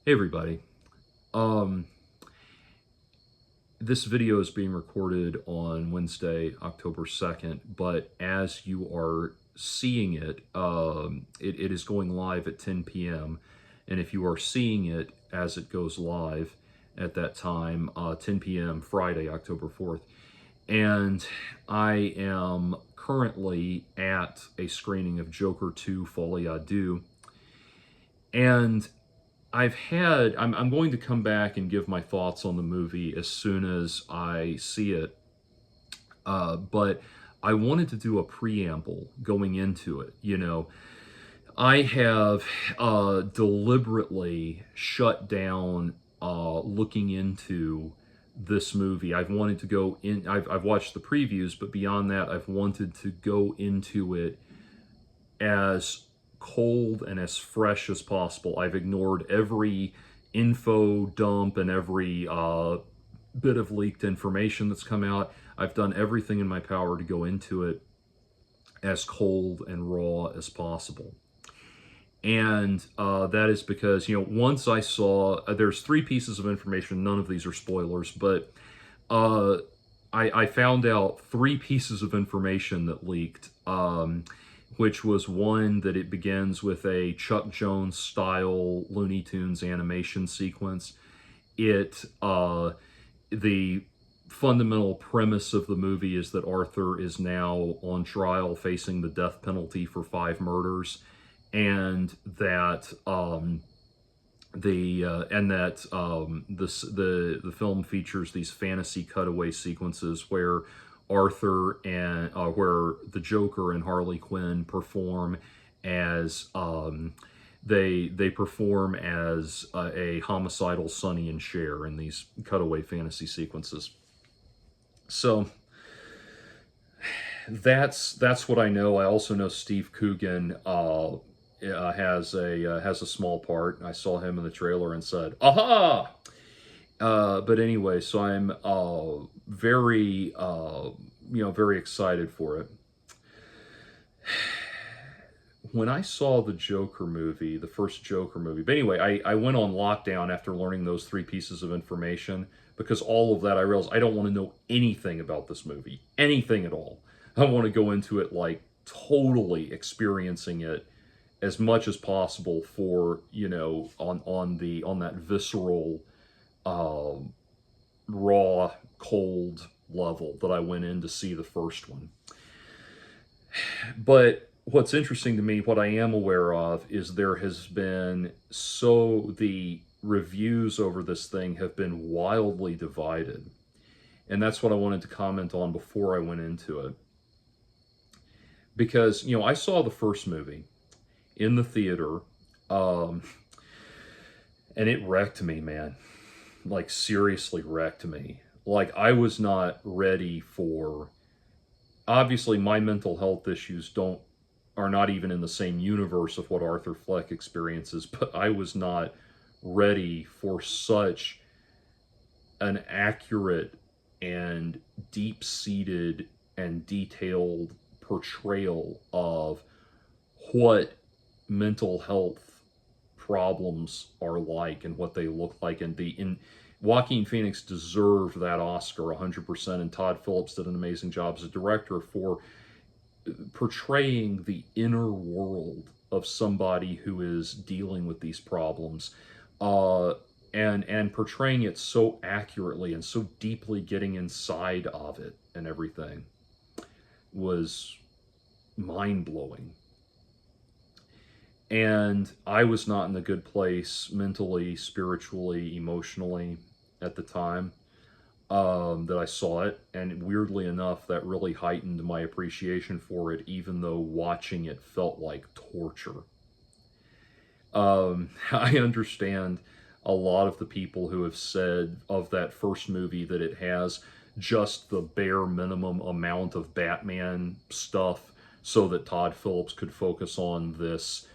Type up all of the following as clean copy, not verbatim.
Hey everybody. Um, this video is being recorded on Wednesday, October 2nd, but as you are seeing it, it is going live at 10 p.m. And if you are seeing it as it goes live at that time, 10 p.m. Friday, October 4th, and I am currently at a screening of Joker 2, Folie, Deux, and I'm going to come back and give my thoughts on the movie as soon as I see it. But I wanted to do a preamble going into it. I have deliberately shut down looking into this movie. I've wanted to go in, I've watched the previews, but beyond that, I've wanted to go into it as cold and as fresh as possible. I've ignored every info dump and every bit of leaked information that's come out. I've done everything in my power to go into it as cold and raw as possible. And that is because, once I saw, there's three pieces of information. None of these are spoilers, but uh, I found out three pieces of information that leaked. Which was one, that it begins with a Chuck Jones style Looney Tunes animation sequence. The fundamental premise of the movie is that Arthur is now on trial facing the death penalty for 5 murders, and that the film features these fantasy cutaway sequences where Arthur and where the Joker and Harley Quinn perform as they perform as a homicidal Sonny and Cher in these cutaway fantasy sequences. So that's what I know. I also know Steve Coogan has a small part. I saw him in the trailer and said, "Aha!" But anyway, so I'm very excited for it. When I saw the Joker movie, the first Joker movie, but anyway, I went on lockdown after learning those three pieces of information, because all of that, I realized I don't want to know anything about this movie, anything at all. I want to go into it like totally experiencing it as much as possible for, on that visceral, raw, cold level that I went in to see the first one. But what's interesting to me, what I am aware of, is the reviews over this thing have been wildly divided. And that's what I wanted to comment on before I went into it. Because, I saw the first movie in the theater, and it wrecked me, man. Like, seriously wrecked me. Like, I was not ready for... Obviously, my mental health issues are not even in the same universe of what Arthur Fleck experiences, but I was not ready for such an accurate and deep-seated and detailed portrayal of what mental health problems are like and what they look like. And Joaquin Phoenix deserved that Oscar 100%, and Todd Phillips did an amazing job as a director for portraying the inner world of somebody who is dealing with these problems, and portraying it so accurately and so deeply, getting inside of it and everything was mind-blowing. And I was not in a good place mentally, spiritually, emotionally at the time that I saw it. And weirdly enough, that really heightened my appreciation for it, even though watching it felt like torture. I understand a lot of the people who have said of that first movie that it has just the bare minimum amount of Batman stuff so that Todd Phillips could focus on this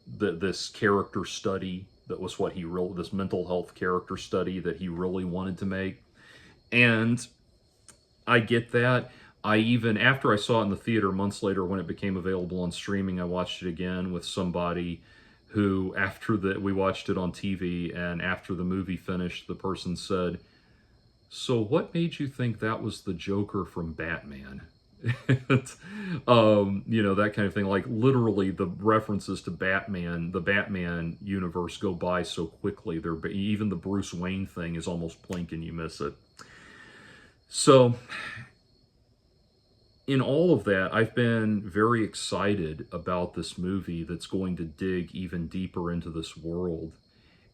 this character study that was what he really, this mental health character study that he really wanted to make. And I get that. I even, after I saw it in the theater months later when it became available on streaming, I watched it again with somebody who, after we watched it on TV, and after the movie finished, the person said, "So what made you think that was the Joker from Batman?" That kind of thing. Like, literally, the references to Batman, the Batman universe, go by so quickly. Even the Bruce Wayne thing is almost blink and you miss it. So, in all of that, I've been very excited about this movie that's going to dig even deeper into this world.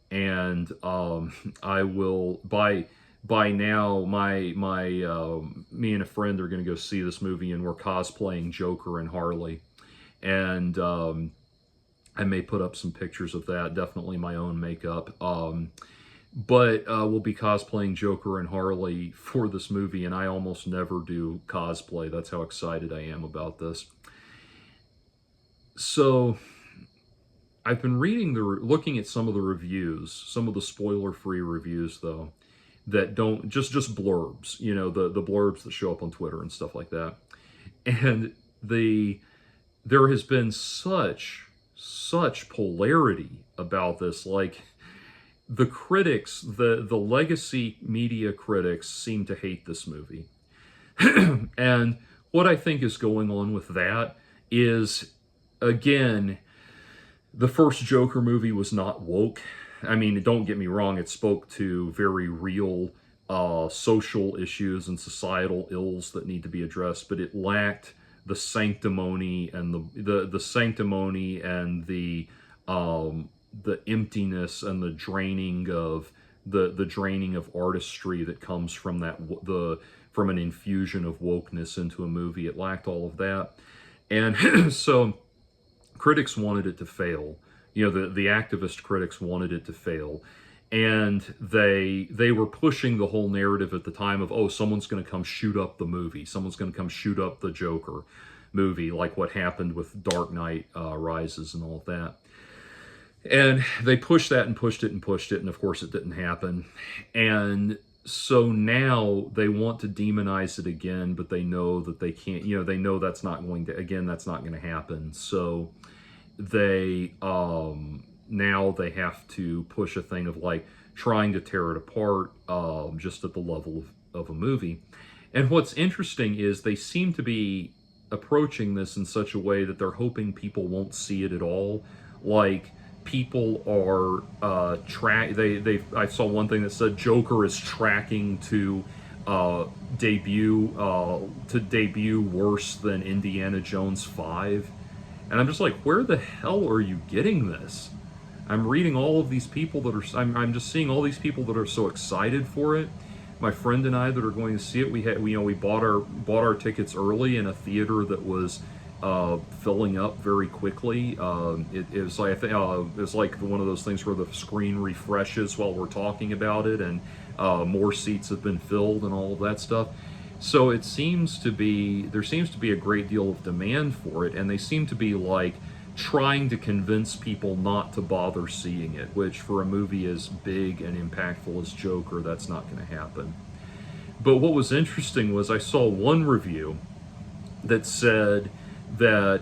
And I will, by now, me and a friend are going to go see this movie, and we're cosplaying Joker and Harley. And I may put up some pictures of that, definitely my own makeup. But we'll be cosplaying Joker and Harley for this movie, and I almost never do cosplay. That's how excited I am about this. So I've been looking at some of the reviews, some of the spoiler-free reviews, though, that don't, just blurbs, the blurbs that show up on Twitter and stuff like that. And there has been such polarity about this. Like, the critics, the legacy media critics seem to hate this movie. And what I think is going on with that is, again, the first Joker movie was not woke. I mean, don't get me wrong, it spoke to very real social issues and societal ills that need to be addressed, but it lacked the sanctimony and the sanctimony and the emptiness and the draining of the draining of artistry that comes from from an infusion of wokeness into a movie. It lacked all of that, and so critics wanted it to fail. The activist critics wanted it to fail, and they were pushing the whole narrative at the time of, oh, someone's going to come shoot up the movie, someone's going to come shoot up the Joker movie, like what happened with Dark Knight Rises and all of that. And they pushed that and pushed it and pushed it, and of course it didn't happen. And so now they want to demonize it again, but they know that they can't, they know that's not going to happen. So they now they have to push a thing of like trying to tear it apart just at the level of a movie. And what's interesting is they seem to be approaching this in such a way that they're hoping people won't see it at all. Like, people are I saw one thing that said Joker is tracking to debut worse than Indiana Jones 5. And I'm just like, where the hell are you getting this? I'm reading all of these people that are, I'm just seeing all these people that are so excited for it. My friend and I that are going to see it, we bought our tickets early in a theater that was filling up very quickly. It was like, it was like one of those things where the screen refreshes while we're talking about it, and more seats have been filled and all of that stuff. So there seems to be a great deal of demand for it, and they seem to be like trying to convince people not to bother seeing it, which for a movie as big and impactful as Joker, that's not going to happen. But what was interesting was I saw one review that said that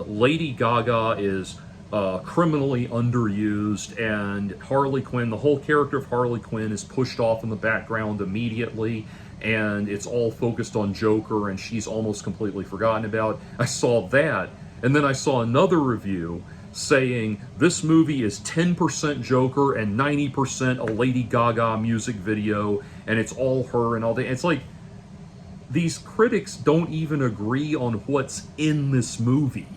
Lady Gaga is criminally underused, and Harley Quinn, the whole character of Harley Quinn, is pushed off in the background immediately, and it's all focused on Joker, and she's almost completely forgotten about. I saw that, and then I saw another review saying this movie is 10% Joker and 90% a Lady Gaga music video, and it's all her and all that. It's like, these critics don't even agree on what's in this movie.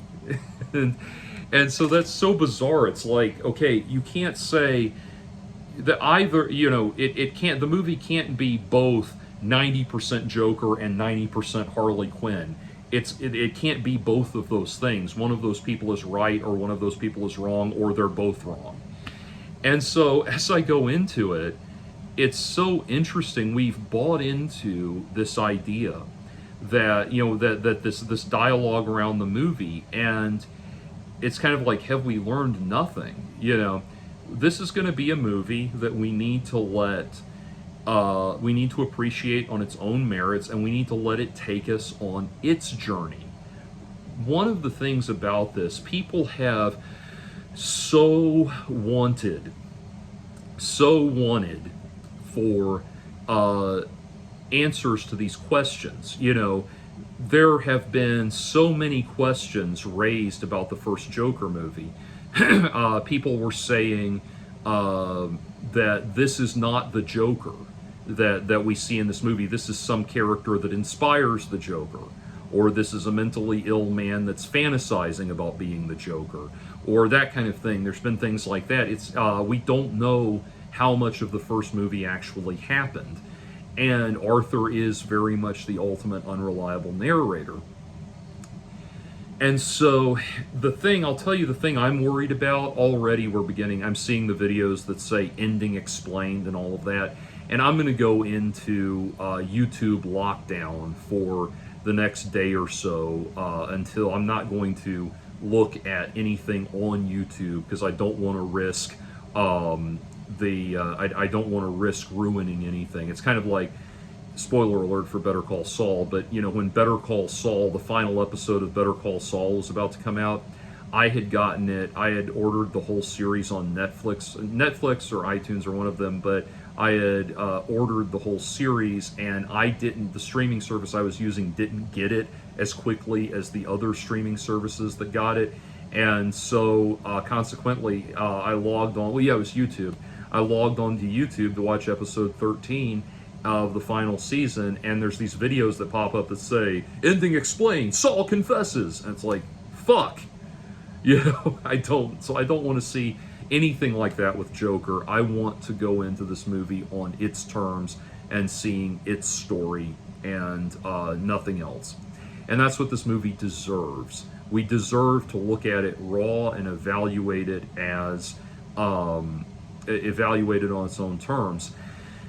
and so that's so bizarre. It's like, okay, you can't say that either, the movie can't be both 90% Joker and 90% Harley Quinn. It can't be both of those things. One of those people is right, or one of those people is wrong, or they're both wrong. And so as I go into it, it's so interesting. We've bought into this idea that, that this dialogue around the movie, and it's kind of like, have we learned nothing? This is going to be a movie that we need to appreciate on its own merits, and we need to let it take us on its journey. One of the things about this, people have so wanted, so wanted for answers to these questions. You know, there have been so many questions raised about the first Joker movie. People were saying that this is not the Joker that we see in this movie. This is some character that inspires the Joker, or this is a mentally ill man that's fantasizing about being the Joker, or that kind of thing. There's been things like that. It's we don't know how much of the first movie actually happened, and Arthur is very much the ultimate unreliable narrator. And so I'll tell you the thing I'm worried about already. I'm seeing the videos that say ending explained and all of that. And I'm going to go into YouTube lockdown for the next day or so until I'm not going to look at anything on YouTube, because I don't want to risk I don't want to risk ruining anything. It's kind of like, spoiler alert for Better Call Saul, but you know, when Better Call Saul, the final episode of Better Call Saul was about to come out, I had ordered the whole series on Netflix or iTunes or one of them, but I had ordered the whole series, and the streaming service I was using didn't get it as quickly as the other streaming services that got it. And so consequently, I logged on, it was YouTube. I logged on to YouTube to watch episode 13 of the final season, and there's these videos that pop up that say, ending explained, Saul confesses. And it's like, fuck. You know, I don't want to see anything like that with Joker. I want to go into this movie on its terms and seeing its story and nothing else. And that's what this movie deserves. We deserve to look at it raw and evaluate it as evaluated on its own terms.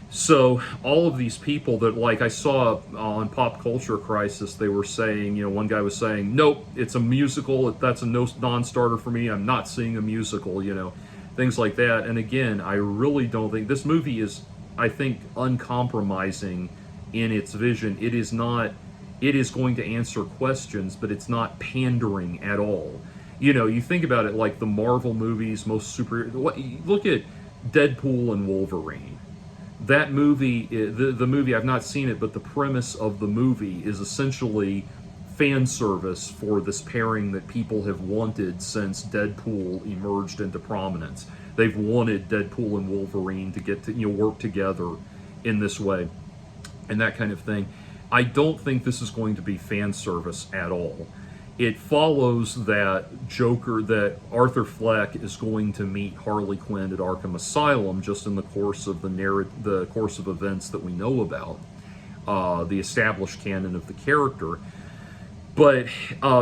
So all of these people that, like, I saw on Pop Culture Crisis, they were saying, you know, one guy was saying, nope, it's a musical, that's a non-starter for me, I'm not seeing a musical, you know, things like that. And again, I really don't think, this movie is, I think, uncompromising in its vision. It is going to answer questions, but it's not pandering at all. You know, you think about it like the Marvel movies, look at Deadpool and Wolverine. That movie, the movie, I've not seen it, but the premise of the movie is essentially fan service for this pairing that people have wanted since Deadpool emerged into prominence. They've wanted Deadpool and Wolverine to get to, you know, work together in this way and that kind of thing. I don't think this is going to be fan service at all. It follows that Arthur Fleck is going to meet Harley Quinn at Arkham Asylum just in the course of the course of events that we know about, the established canon of the character. But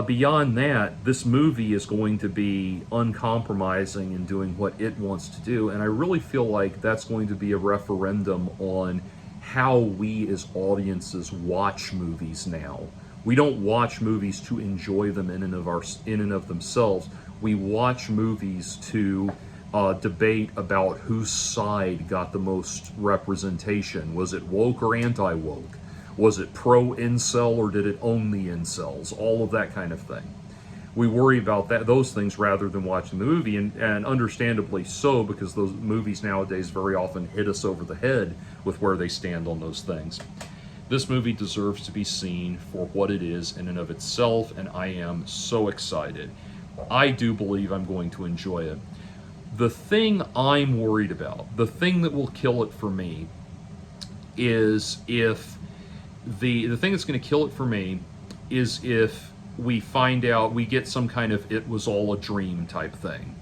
beyond that, this movie is going to be uncompromising in doing what it wants to do, and I really feel like that's going to be a referendum on how we as audiences watch movies now. We don't watch movies to enjoy them in and of themselves. We watch movies to debate about whose side got the most representation. Was it woke or anti-woke? Was it pro-incel or did it own the incels? All of that kind of thing. We worry about those things rather than watching the movie, and understandably so, because those movies nowadays very often hit us over the head with where they stand on those things. This movie deserves to be seen for what it is in and of itself, and I am so excited. I do believe I'm going to enjoy it. The thing I'm worried about, the thing that will kill it for me, is if the thing that's going to kill it for me is if we find out, we get some kind of it was all a dream type thing.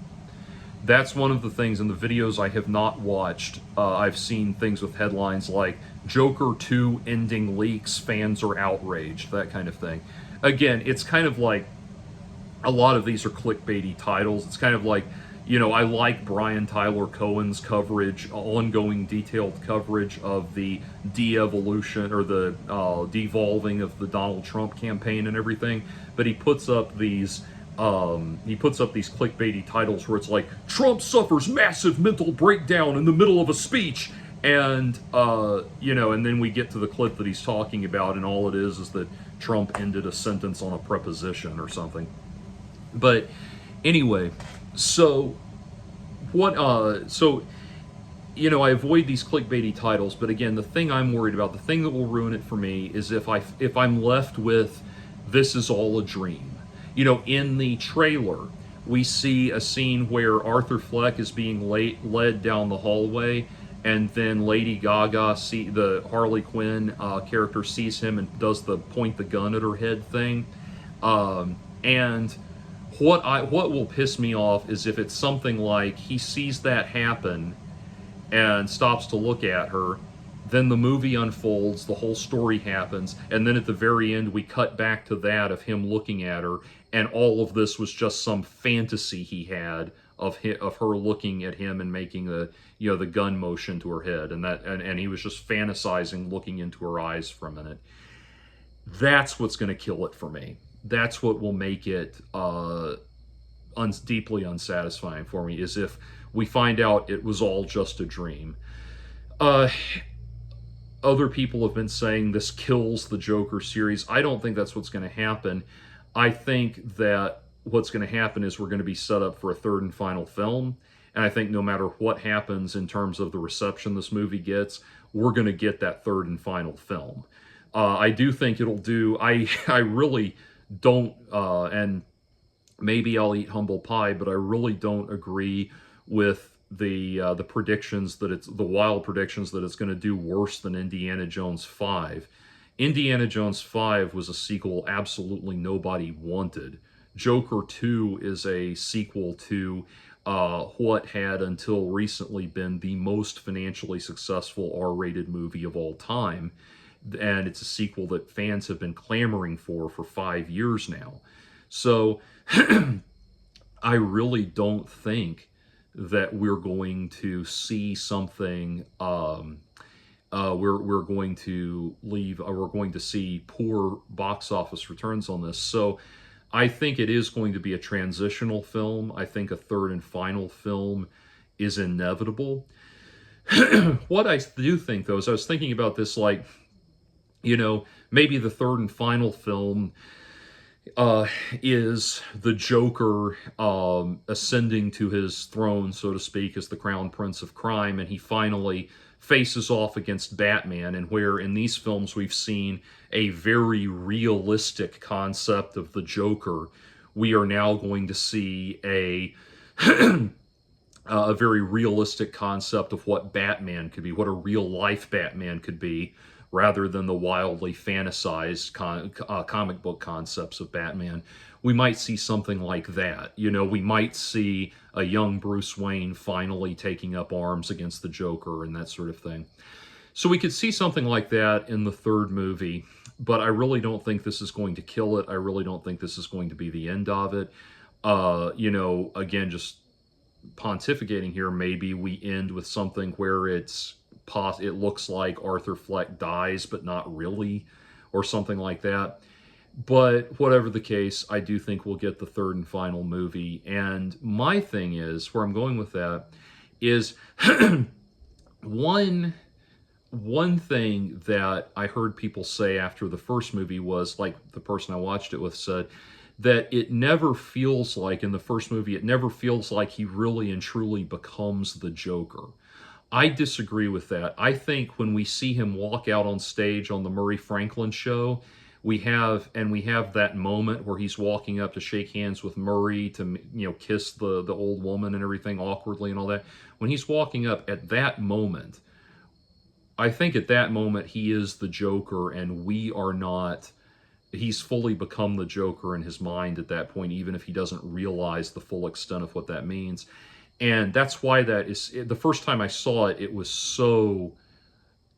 That's one of the things in the videos I have not watched. I've seen things with headlines like Joker 2 ending leaks, fans are outraged, that kind of thing. Again, it's kind of like, a lot of these are clickbaity titles. It's kind of like, you know, I like Brian Tyler Cohen's coverage, ongoing detailed coverage of the de-evolution or the devolving of the Donald Trump campaign and everything, but he puts up these clickbaity titles where it's like, Trump suffers massive mental breakdown in the middle of a speech, and you know, and then we get to the clip that he's talking about, and all it is that Trump ended a sentence on a preposition or something. But anyway, So so I avoid these clickbaity titles, but again, the thing I'm worried about, the thing that will ruin it for me, is if I'm left with this is all a dream. In the trailer, we see a scene where Arthur Fleck is being led down the hallway, and then Lady Gaga, the Harley Quinn character, sees him and does the point the gun at her head thing. And what will piss me off is if it's something like he sees that happen and stops to look at her. Then the movie unfolds, the whole story happens, and then at the very end we cut back to that of him looking at her, and all of this was just some fantasy he had of her looking at him and making the gun motion to her head, and he was just fantasizing looking into her eyes for a minute. That's what's going to kill it for me. That's what will make it deeply unsatisfying for me, is if we find out it was all just a dream. Other people have been saying this kills the Joker series. I don't think that's what's going to happen. I think that what's going to happen is we're going to be set up for a third and final film. And I think no matter what happens in terms of the reception this movie gets, we're going to get that third and final film. I do think it'll do. I really don't, and maybe I'll eat humble pie, but I really don't agree with the predictions that the wild predictions that it's going to do worse than Indiana Jones 5. Indiana Jones 5 was a sequel absolutely nobody wanted. Joker 2 is a sequel to what had until recently been the most financially successful R-rated movie of all time. And it's a sequel that fans have been clamoring for 5 years now. So I really don't think that we're going to see something. We're going to leave. We're going to see poor box office returns on this. So I think it is going to be a transitional film. I think a third and final film is inevitable. What I do think, though, is I was thinking about this, like, maybe the third and final film is the Joker ascending to his throne, so to speak, as the crown prince of crime, and he finally faces off against Batman, and where in these films we've seen a very realistic concept of the Joker, we are now going to see a a very realistic concept of what Batman could be, what a real-life Batman could be, rather than the wildly fantasized comic book concepts of Batman. We might see something like that. We might see a young Bruce Wayne finally taking up arms against the Joker and that sort of thing. So we could see something like that in the third movie, but I really don't think this is going to kill it. I really don't think this is going to be the end of it. Again, just pontificating here, maybe we end with something where it looks like Arthur Fleck dies, but not really, or something like that. But whatever the case, I do think we'll get the third and final movie. And my thing is, where I'm going with that, is one thing that I heard people say after the first movie was, like the person I watched it with said, that it never feels like, in the first movie, it never feels like he really and truly becomes the Joker. I disagree with that. I think when we see him walk out on stage on the Murray Franklin show, we have that moment where he's walking up to shake hands with Murray to kiss the old woman and everything awkwardly and all that. When he's walking up at that moment, I think at that moment he is the Joker, and we are not. He's fully become the Joker in his mind at that point, even if he doesn't realize the full extent of what that means. And that's why that is, the first time I saw it, it was so,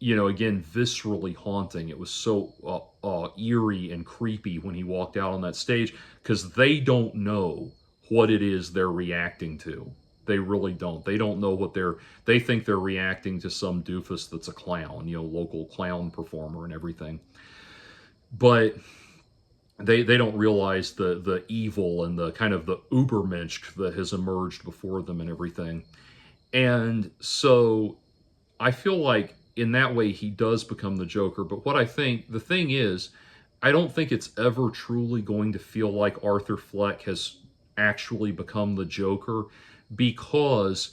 again, viscerally haunting. It was so eerie and creepy when he walked out on that stage, because they don't know what it is they're reacting to. They really don't. They don't know what they think they're reacting to some doofus that's a clown, local clown performer and everything. But they don't realize the evil and the kind of the Ubermensch that has emerged before them and everything. And so I feel like in that way he does become the Joker. But what I think, the thing is, I don't think it's ever truly going to feel like Arthur Fleck has actually become the Joker, because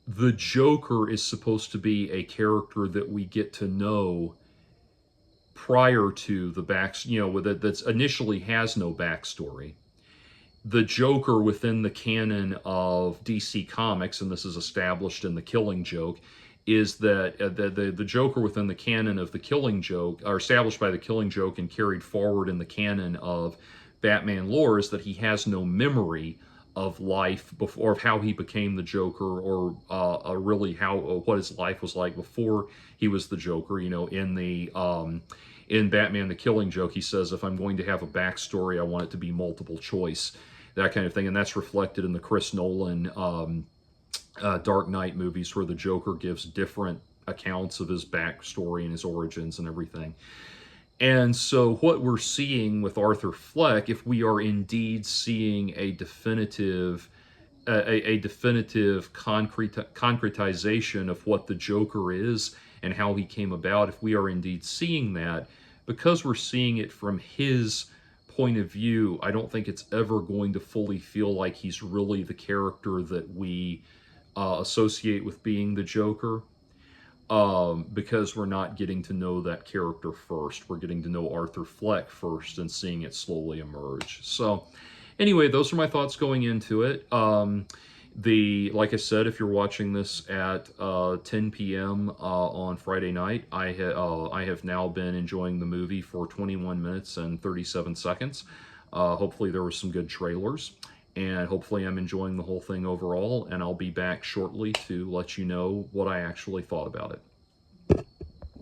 the Joker is supposed to be a character that we get to know prior to the that's initially has no backstory. The Joker within the canon of DC Comics, and this is established in The Killing Joke, is that the Joker within the canon of The Killing Joke, or established by The Killing Joke and carried forward in the canon of Batman lore, is that he has no memory of life before, of how he became the Joker, or really how what his life was like before he was the Joker. You know, in Batman the Killing Joke, he says, if I'm going to have a backstory, I want it to be multiple choice, that kind of thing. And that's reflected in the Chris Nolan Dark Knight movies, where the Joker gives different accounts of his backstory and his origins and everything. And so what we're seeing with Arthur Fleck, if we are indeed seeing a definitive concretization of what the Joker is and how he came about, if we are indeed seeing that, because we're seeing it from his point of view, I don't think it's ever going to fully feel like he's really the character that we associate with being the Joker. Because we're not getting to know that character first. We're getting to know Arthur Fleck first and seeing it slowly emerge. So anyway, those are my thoughts going into it. Like I said, if you're watching this at 10 p.m. On Friday night, I have now been enjoying the movie for 21 minutes and 37 seconds. Hopefully there were some good trailers, and hopefully I'm enjoying the whole thing overall, and I'll be back shortly to let you know what I actually thought about it.